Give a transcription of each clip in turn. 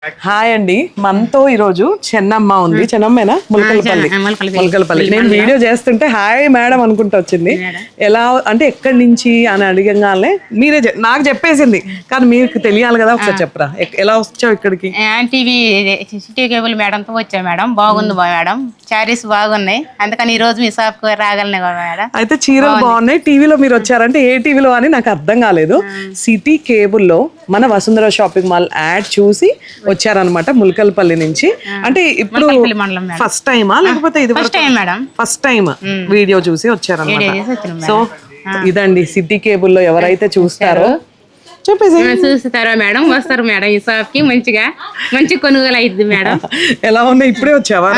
Hi అండి, మనతో ఈరోజు చెన్నమ్మ ఉంది. చెన్నమ్మేనా? ములకలపల్లి. నేను వీడియో చేస్తుంటే హాయ్ మేడం అనుకుంటూ వచ్చింది. ఎలా అంటే ఎక్కడి నుంచి అని అడిగంగానే మీరే నాకు చెప్పేసింది, కానీ మీకు తెలియాలి కదా, ఒకసారి చెప్పరా ఎలా వచ్చావు ఇక్కడికి? టీవీ సిటీ కేబుల్ మేడంతో వచ్చా మేడం. బాగుంది మేడం, శారీస్ బాగున్నాయి, అందుకని ఈ రోజు మీ షాప్ కు రాగలనే మేడం. అయితే చీరలు బాగున్నాయి, టీవీలో మీరు వచ్చారంటే ఏ టీవీలో అని నాకు అర్థం కాలేదు. సిటీ కేబుల్లో మన వసుంధర షాపింగ్ మాల్ యాడ్ చూసి వచ్చారనమాట, ములకలపల్లి నుంచి. అంటే ఇప్పుడు ఫస్ట్ టైమా లేకపోతే ఇది ఫస్ట్ టైం వీడియో చూసి వచ్చారనమాట. సో ఇదండి సిటీ కేబుల్లో ఎవరైతే చూస్తారో చూస్తారా మేడం, వస్తారు మేడం ఈ షాప్ కి. మంచి కొనుగోలు అయింది మేడం. ఎలా ఉన్నాయి? ఇప్పుడే వచ్చావా?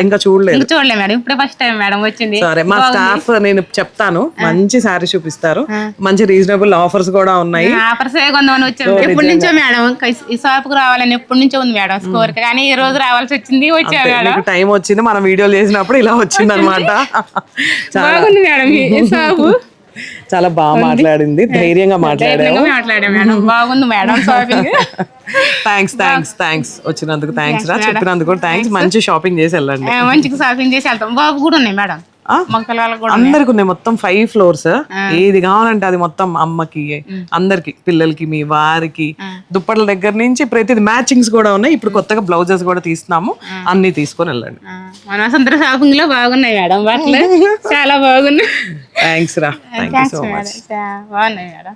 ఇంకా చూడలేదు మేడం, ఇప్పుడే ఫస్ట్ టైం మేడం వచ్చింది. సరే, మా స్టాఫ్ నేను చెప్తాను, మంచి సారీ చూపిస్తారు, మంచి రీజనబుల్ ఆఫర్స్ కూడా ఉన్నాయి. ఆఫర్స్ కొందామని వచ్చాము ఎప్పటి నుంచో మేడం. ఈ షాప్ కు రావాలని ఎప్పటి నుంచో ఉంది మేడం స్కోర్, కానీ ఈ రోజు రావాల్సి వచ్చింది. వచ్చా మేడం, టైం వచ్చింది, మనం వీడియోలు చేసినప్పుడు ఇలా వచ్చింది అనమాట. బాగుంది మేడం ఈ షాపు, చాలా బాగా మాట్లాడింది, ధైర్యంగా మాట్లాడా మేడం. బాగుంది మేడం షాపింగ్. థ్యాంక్స్ వచ్చినందుకు, థ్యాంక్స్ రా, చెప్పినందుకు థ్యాంక్స్. మంచి షాపింగ్ చేసి వెళ్ళండి. మంచిగా షాపింగ్ చేసి వెళ్తాం. బాబు కూడా ఉన్నాయి మేడం, అందరికి ఉన్నాయి. మొత్తం 5 floors, ఏది కావాలంటే అది మొత్తం. అమ్మకి, అందరికి, పిల్లలకి, మీ వారికి, దుప్పట్ల దగ్గర నుంచి ప్రతిది మ్యాచింగ్స్ కూడా ఉన్నాయి. ఇప్పుడు కొత్తగా బ్లౌజెస్ కూడా తీస్తున్నాము, అన్ని తీసుకొని వెళ్ళండి. మన వసుంధర షాపింగ్ లో బాగున్నాయి మేడం, బట్టలు చాలా బాగున్నాయి. థ్యాంక్స్ రా, థ్యాంక్ యూ సో మచ్. బాగున్నాయి మేడం.